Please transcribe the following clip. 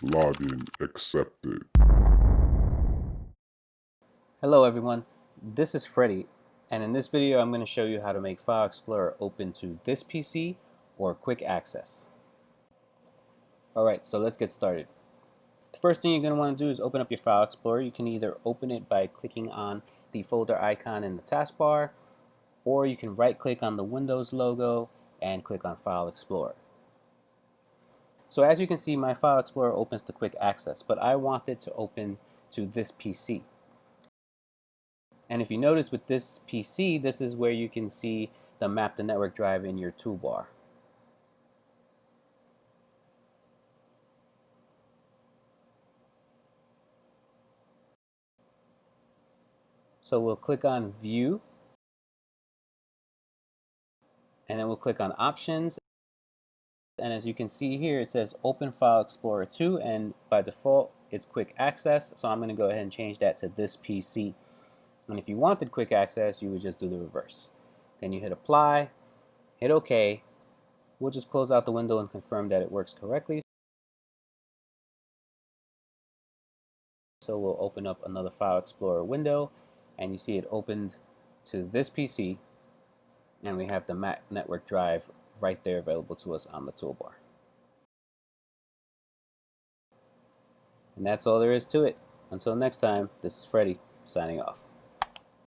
Login accepted. Hello everyone, this is Freddy, and in this video I'm going to show you how to make File Explorer open to this PC or quick access. Alright, so let's get started. The first thing you're going to want to do is open up your File Explorer. You can either open it by clicking on the folder icon in the taskbar, or you can right click on the Windows logo and click on File Explorer. So as you can see, my File Explorer opens to quick access, but I want it to open to this PC. And if you notice with this PC, this is where you can see the map to network drive in your toolbar. So we'll click on View, and then we'll click on Options. And as you can see here, it says Open File Explorer 2, and by default, it's quick access. So I'm going to go ahead and change that to this PC. And if you wanted quick access, you would just do the reverse. Then you hit Apply, hit OK. We'll just close out the window and confirm that it works correctly. So we'll open up another File Explorer window, and you see it opened to this PC, and we have the Mac network drive right there available to us on the toolbar. And that's all there is to it. Until next time, this is Freddy, signing off.